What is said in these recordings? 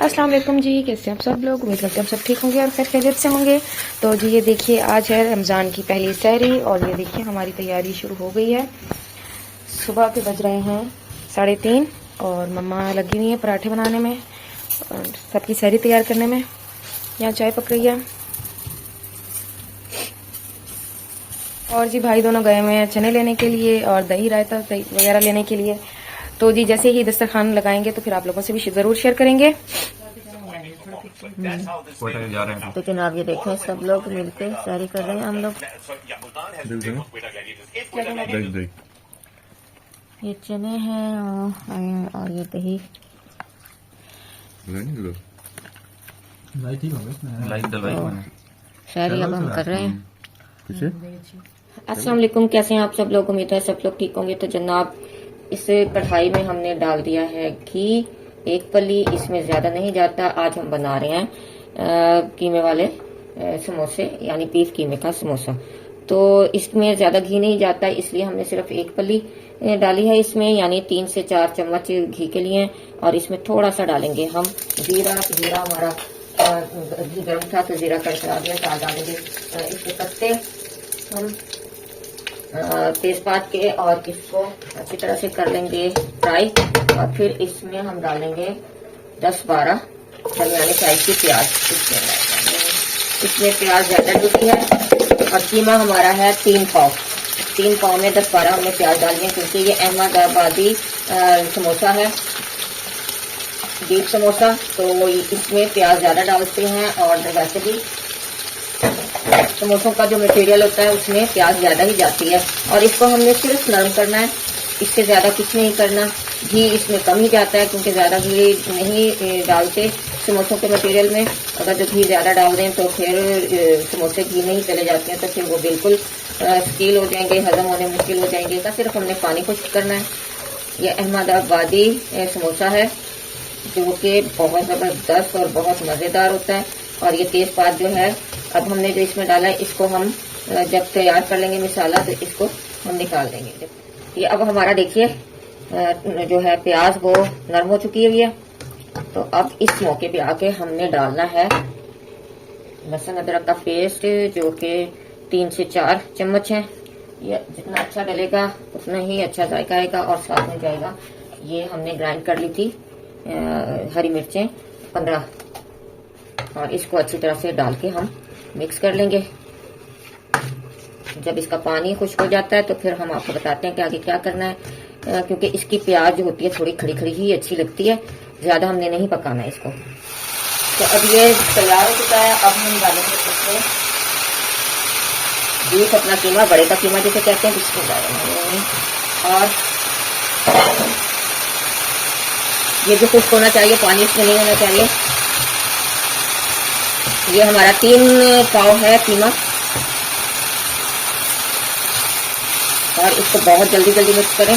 अस्सलाम वालेकुम जी, कैसे आप सब लोग। उम्मीद करते हैं आप सब ठीक होंगे और खैर खैरियत से होंगे। तो जी ये देखिए आज है रमज़ान की पहली सहरी और ये देखिए हमारी तैयारी शुरू हो गई है। सुबह के बज रहे हैं 3:30 और मम्मा लगी हुई है पराठे बनाने में और सबकी सहरी तैयार करने में। यहाँ चाय पक रही है और जी भाई दोनों गए हुए हैं चने लेने के लिए और दही रायता वगैरह लेने के लिए। तो जी जैसे ही दस्तरखान लगाएंगे तो फिर आप लोगों से भी ज़रूर शेयर करेंगे। तो जनाब ये देखें सब लोग मिलके सहरी कर रहे हैं हम लोग। ये चने हैं और ये दही सहरी अब हम कर रहे हैं। अस्सलाम वालेकुम, कैसे हैं आप सब लोग। उम्मीद है सब लोग ठीक होंगे। तो जनाब इस कढ़ाई में हमने डाल दिया है घी, एक पली, इसमें ज्यादा नहीं जाता। आज हम बना रहे हैं कीमे वाले समोसे, यानी बीफ कीमे का समोसा। तो इसमें ज्यादा घी नहीं जाता, इसलिए हमने सिर्फ एक पली डाली है इसमें, यानी 3 से 4 चम्मच घी के लिए। और इसमें थोड़ा सा डालेंगे हम जीरा हमारा घी गर्म था तो जीरा कड़कड़ा दिया, तो डालेंगे इसके पत्ते हम तेजपात के और इसको अच्छी तरह से कर लेंगे फ्राई। और फिर इसमें हम डालेंगे 10-12 दरमियाने साइज की प्याज। इसमें प्याज ज्यादा डूबी है और कीमा हमारा है 3 पाव में 10-12 हमने प्याज डाली है, क्योंकि ये अहमदाबादी समोसा है, बीफ समोसा। तो इसमें प्याज ज्यादा डालते हैं और वैसे भी समोसों का जो मटेरियल होता है उसमें प्याज ज्यादा ही जाती है। और इसको हमने सिर्फ नरम करना है, इससे ज्यादा कुछ नहीं करना। घी इसमें कम ही जाता है, क्योंकि ज्यादा घी नहीं डालते समोसों के मटेरियल में। अगर जो घी ज्यादा डाल दें तो फिर समोसे घी में ही चले जाते हैं, तो फिर वो बिल्कुल स्टील हो जाएंगे, हजम होने मुश्किल हो जाएंगे। तो सिर्फ हमने पानी खुश्क करना है। ये अहमदाबादी समोसा है जो कि बहुत जबरदस्त और बहुत मजेदार होता है। और ये तेजपात जो है अब हमने जो इसमें डाला है, इसको हम जब तैयार कर लेंगे मिसाला तो इसको हम निकाल देंगे। ये अब हमारा देखिए जो है प्याज वो नरम हो चुकी हुई है। तो अब इस मौके पे आके हमने डालना है लहसुन अदरक का पेस्ट, जो कि 3 से 4 चम्मच है। ये जितना अच्छा डलेगा उतना ही अच्छा जायका आएगा। और साथ में जाएगा ये हमने ग्राइंड कर ली थी हरी मिर्चें 15, और इसको अच्छी तरह से डाल के हम मिक्स कर लेंगे। जब इसका पानी खुश्क हो जाता है तो फिर हम आपको बताते हैं कि आगे क्या करना है, क्योंकि इसकी प्याज जो होती है थोड़ी खड़ी खड़ी ही अच्छी लगती है, ज्यादा हमने नहीं पकाना है इसको। तो अब ये तैयार हो चुका है। अब हम डालेंगे इसमें बीफ अपना कीमा, बड़े का कीमा जिसे कहते हैं, इसको डालेंगे। और ये जो खुश्क होना चाहिए, पानी इसमें नहीं होना चाहिए। ये हमारा 3 पाव है कीमा और इसको बहुत जल्दी मिक्स करें।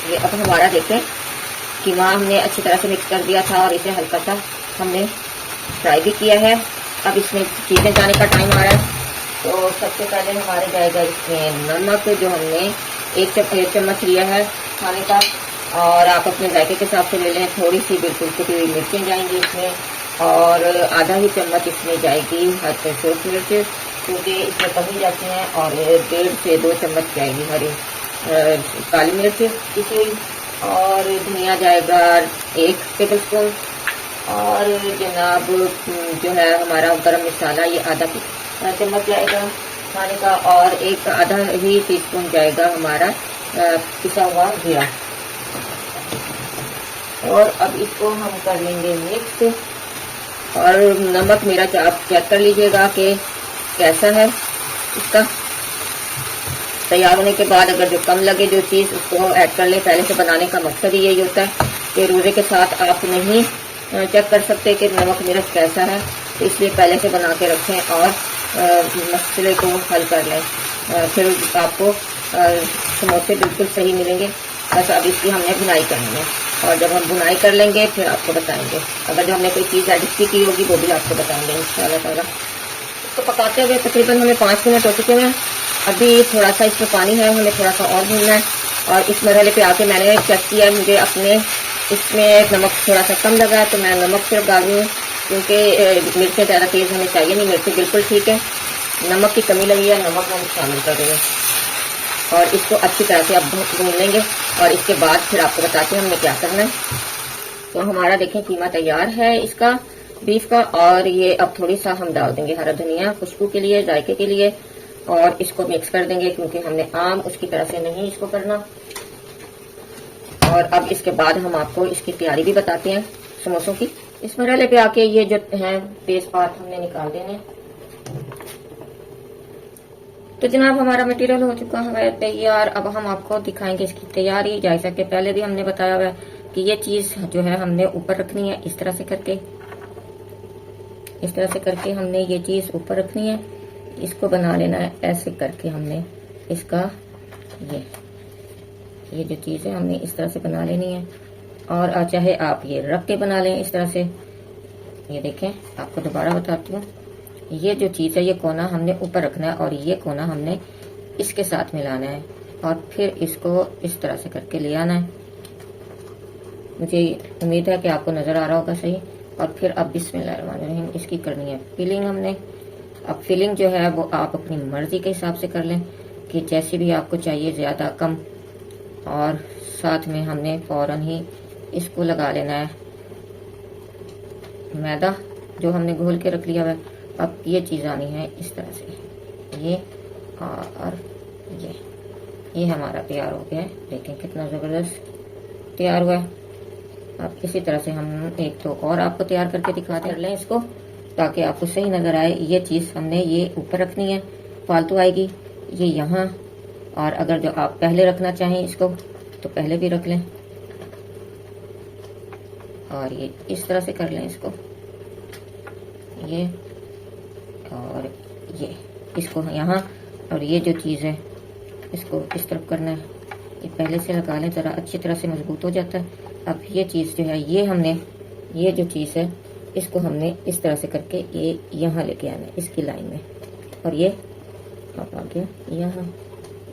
ये अब हमारा देखें कीमा हमने अच्छी तरह से मिक्स कर दिया था और इसे हल्का सा हमने फ्राई भी किया है। अब इसमें चीजें जाने का टाइम आ रहा है। तो सबसे पहले हमारे जाएगा इसमें नमक, जो हमने 1 चम्मच लिया है खाने का, और आप अपने जायके के हिसाब से ले लें। थोड़ी सी बिल्कुल कुटी हुई मिर्चें जाएंगी इसमें, और आधा ही चम्मच इसमें जाएगी सूख मिर्च, क्योंकि इसमें कमी जाती हैं। और 1.5 से 2 चम्मच जाएगी हरी काली मिर्च इसी हुई, और धनिया जाएगा 1 टेबल स्पून, और जनाब जो है हमारा गरम मसाला ये आधा चम्मच जाएगा खाने का, और आधा ही टीस्पून जाएगा हमारा पिसा हुआ जीरा। और अब इसको हम कर लेंगे मिक्स। और नमक मेरा आप चेक कर लीजिएगा कि कैसा है इसका। तैयार होने के बाद अगर जो कम लगे जो चीज़ उसको ऐड कर ले। पहले से बनाने का मकसद ही यही होता है कि रोजे के साथ आप नहीं चेक कर सकते कि नमक मिर्च कैसा है, तो इसलिए पहले से बना के रखें और मसले को हल कर लें, फिर आपको समोसे बिल्कुल सही मिलेंगे। बस अब इसकी हमने बुनाई करनी है, और जब हम बुनाई कर लेंगे फिर आपको बताएंगे। अगर जो हमने कोई चीज़ एडिट की होगी वो भी आपको बताएंगे इंशाल्लाह ताला। इसको पकाते हुए तकरीबन हमें 5 मिनट हो चुके हैं। अभी थोड़ा सा इसमें पानी है, हमें थोड़ा सा और भूनना है। और इस मरहले पे आके मैंने चेक किया, मुझे अपने इसमें नमक थोड़ा सा कम लगा, तो मैं नमक सिर्फ डाल रही हूँ, क्योंकि मिर्चें ज़्यादा तेज़ हमें चाहिए नहीं, मिर्चें बिल्कुल ठीक है। नमक की कमी लगी है, नमक हम शामिल कर देंगे और इसको अच्छी तरह से अब भून लेंगे। और इसके बाद फिर आपको बताते हैं हमने क्या करना है। तो हमारा देखें कीमा तैयार है इसका, बीफ का। और ये अब थोड़ी सा हम डाल देंगे हरा धनिया खुशबू के लिए, जायके के लिए, और इसको मिक्स कर देंगे, क्योंकि हमने आम उसकी तरह से नहीं इसको करना। और अब इसके बाद हम आपको इसकी तैयारी भी बताते हैं समोसों की। इस मरहले पे आके ये जो है बेस पार्ट हमने निकाल देने। तो जनाब हमारा मटेरियल हो चुका है तैयार। अब हम आपको दिखाएंगे इसकी तैयारी। जैसा कि पहले भी हमने बताया हुआ है कि ये चीज जो है हमने ऊपर रखनी है, इस तरह से करके, इस तरह से करके हमने ये चीज ऊपर रखनी है। इसको बना लेना है ऐसे करके, हमने इसका ये जो चीज है हमने इस तरह से बना लेनी है। और चाहे आप ये रख के बना लें इस तरह से। ये देखें, आपको दोबारा बताती हूँ, ये जो चीज है ये कोना हमने ऊपर रखना है और ये कोना हमने इसके साथ मिलाना है और फिर इसको इस तरह से करके ले आना है। मुझे उम्मीद है कि आपको नजर आ रहा होगा सही। और फिर अब बिस्मिल्लाहिर्रहमानिर्रहीम इसकी करनी है फिलिंग हमने। अब फिलिंग जो है वो आप अपनी मर्जी के हिसाब से कर लें कि जैसी भी आपको चाहिए, ज्यादा कम। और साथ में हमने फौरन ही इसको लगा लेना है मैदा जो हमने घोल के रख लिया है। अब ये चीज आनी है इस तरह से, ये और ये हमारा तैयार हो गया है। देखें कितना जबरदस्त तैयार हुआ है। अब इसी तरह से हम एक तो और आपको तैयार करके दिखाते हैं लें इसको, ताकि आपको सही नजर आए। ये चीज हमने ये ऊपर रखनी है, फालतू आएगी ये यहाँ। और अगर जो आप पहले रखना चाहें इसको तो पहले भी रख लें। और ये इस तरह से कर लें इसको, ये और ये इसको यहाँ। और ये जो चीज़ है इसको इस तरफ करना है, ये पहले से लगा लें, ज़रा अच्छी तरह से मजबूत हो जाता है। अब ये चीज़ जो है ये हमने, ये जो चीज़ है इसको हमने इस तरह से करके ये यहाँ लेके आना है इसकी लाइन में। और ये अब आ गया यहाँ,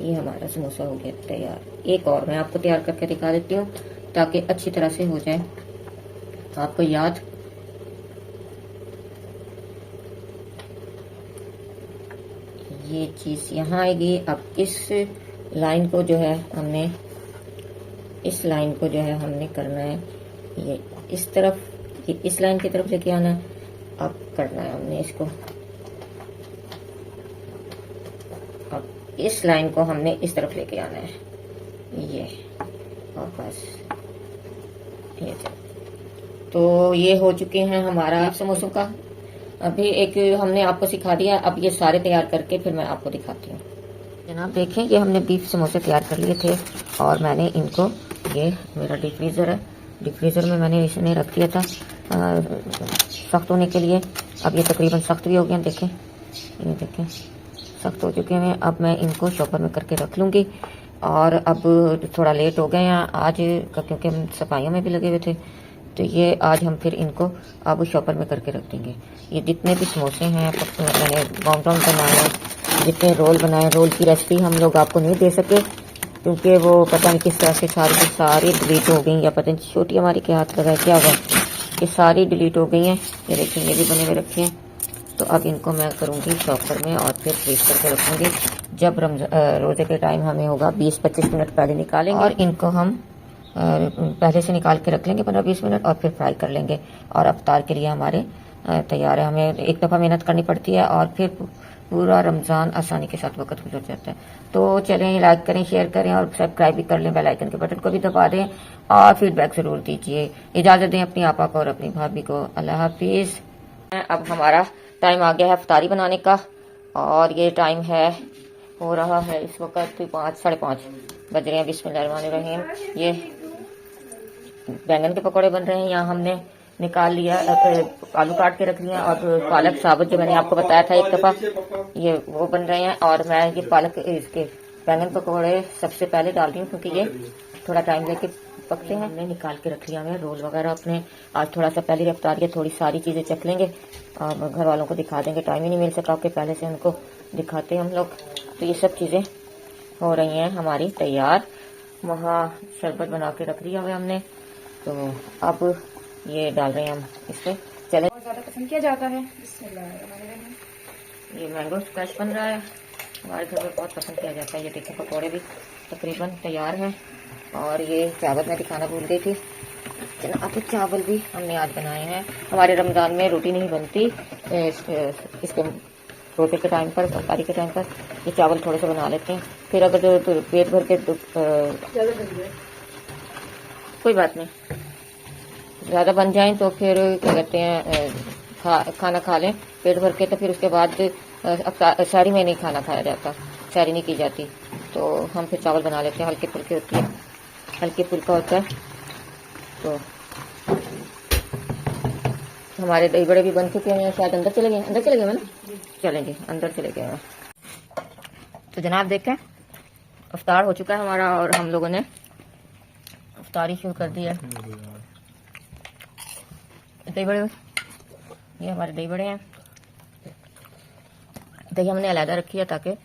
ये हमारा समोसा हो गया तैयार। एक और मैं आपको तैयार करके दिखा देती हूँ ताकि अच्छी तरह से हो जाए आपको याद। ये चीज यहाँ आएगी। अब इस लाइन को जो है हमने, इस लाइन को जो है हमने करना है ये इस तरफ, ये इस लाइन की तरफ लेके आना है। अब करना है हमने इसको, अब इस लाइन को हमने इस तरफ लेके आना है ये, और बस ये तो ये हो चुके हैं हमारा समोसों का। अभी एक हमने आपको सिखा दिया, अब ये सारे तैयार करके फिर मैं आपको दिखाती हूँ। जनाब देखें, ये हमने बीफ समोसे तैयार कर लिए थे और मैंने इनको, ये मेरा डीप फ्रीज़र है, डीप फ्रीज़र में मैंने इसने रख दिया था सख्त होने के लिए। अब ये तकरीबन सख्त भी हो गए, देखें, ये देखें सख्त हो चुके हैं। अब मैं इनको शॉपर में करके रख लूँगी। और अब थोड़ा लेट हो गए हैं आज, क्योंकि हम सफाइयों में भी लगे हुए थे, तो ये आज हम फिर इनको अब शॉपर में करके रख देंगे। ये जितने भी समोसे हैं मैंने राउंड राउंड बनाए, जितने रोल बनाए, रोल की रेसिपी हम लोग आपको नहीं दे सके क्योंकि वो पता नहीं किस तरह से सारी डिलीट हो गई, या पता नहीं छोटी हमारी के हाथ लगा क्या हुआ, ये सारी डिलीट हो गई हैं। ये देखिए ये भी बने हुए रखे हैं। तो अब इनको मैं करूँगी शॉपर में और फिर फ्रीज करके रखूँगी। जब रोजे के टाइम हमें होगा 20-25 मिनट पहले निकालेंगे और इनको हम पहले से निकाल के रख लेंगे 15-20 मिनट और फिर फ्राई कर लेंगे। और अफ्तार के लिए हमारे तैयार है। हमें एक दफ़ा मेहनत करनी पड़ती है और फिर पूरा रमज़ान आसानी के साथ वक्त गुजर जाता है। तो चलें, लाइक करें, शेयर करें और सब्सक्राइब भी कर लें, बेल आइकन के बटन को भी दबा दें और फीडबैक ज़रूर दीजिए। इजाज़त दें अपनी आपा को और अपनी भाभी को। अल्लाह हाफिज़। अब हमारा टाइम आ गया है इफ्तारी बनाने का और ये टाइम है, हो रहा है इस वक्त 5-5:30 बज रहे हैं। बिस्मिल्लाहिर्रहमानिर्रहीम। ये बैंगन के पकौड़े बन रहे हैं। यहाँ हमने निकाल लिया, आलू काट के रख लिया और पालक साबुत जो मैंने आपको बताया था एक दफा, ये वो बन रहे हैं। और मैं ये पालक इसके बैंगन पकौड़े सबसे पहले डाल रही हूँ क्योंकि ये थोड़ा टाइम लेके पकते हैं। हमने निकाल के रख लिया है रोल वगैरह अपने। आज थोड़ा सा पहले रफ्तार के थोड़ी सारी चीजें चख लेंगे और घर वालों को दिखा देंगे। टाइम ही नहीं मिल सका कि पहले से उनको दिखाते हम लोग। तो ये सब चीजें हो रही हैं हमारी तैयार वहाँ शरबत बना के रख दिया हुआ है हमने। तो अब ये डाल रहे हैं हम इससे। चले, बहुत ज़्यादा पसंद किया जाता है। बिस्मिल्लाह। ये मैंगो स्क्वैश बन रहा है, हमारे घर में बहुत पसंद किया जाता है। ये देखिए पकौड़े भी तकरीबन तैयार हैं। और ये चावल मैं दिखाना भूल गई थी, अब चावल भी हमने आज बनाए हैं। हमारे रमज़ान में रोटी नहीं बनती, इसके रोटे के टाइम पर, तरकारी के टाइम पर ये चावल थोड़े से बना लेते हैं। फिर अगर जो पेट भर के कोई बात नहीं, ज़्यादा बन जाए तो फिर क्या कहते हैं खाना खा लें पेट भर के, तो फिर उसके बाद सारी में नहीं खाना खाया जाता, सारी नहीं की जाती। तो हम फिर चावल बना लेते हैं, हल्के फुल्के होती है, हल्के फुल्का होता है। तो हमारे दही बड़े भी बन चुके हैं, शायद अंदर चले गए मैंने, चलेंगे अंदर चले गए हैं। तो जनाब देखें, इफ्तार हो चुका है हमारा और हम लोगों ने इफ्तारी शुरू कर दी है। दही बड़े, ये हमारे दही बड़े हैं। दही हमने अलहदा रखी है ताकि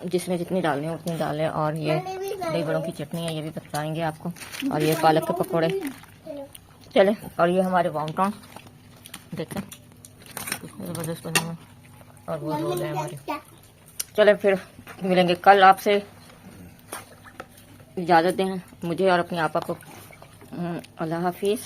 जिसमें जितनी डालनी है उतनी डालें। और ये दही बड़ों की चटनी है, ये भी बताएंगे आपको। और ये पालक के पकौड़े, चले। और ये हमारे वाउंटॉन देखें, ज़बरदस्त बने हुए और वो रोल है हमारे। चले फिर मिलेंगे कल आपसे, इजाज़त दें मुझे और अपनी आपा को। अल्लाह हाफिज़।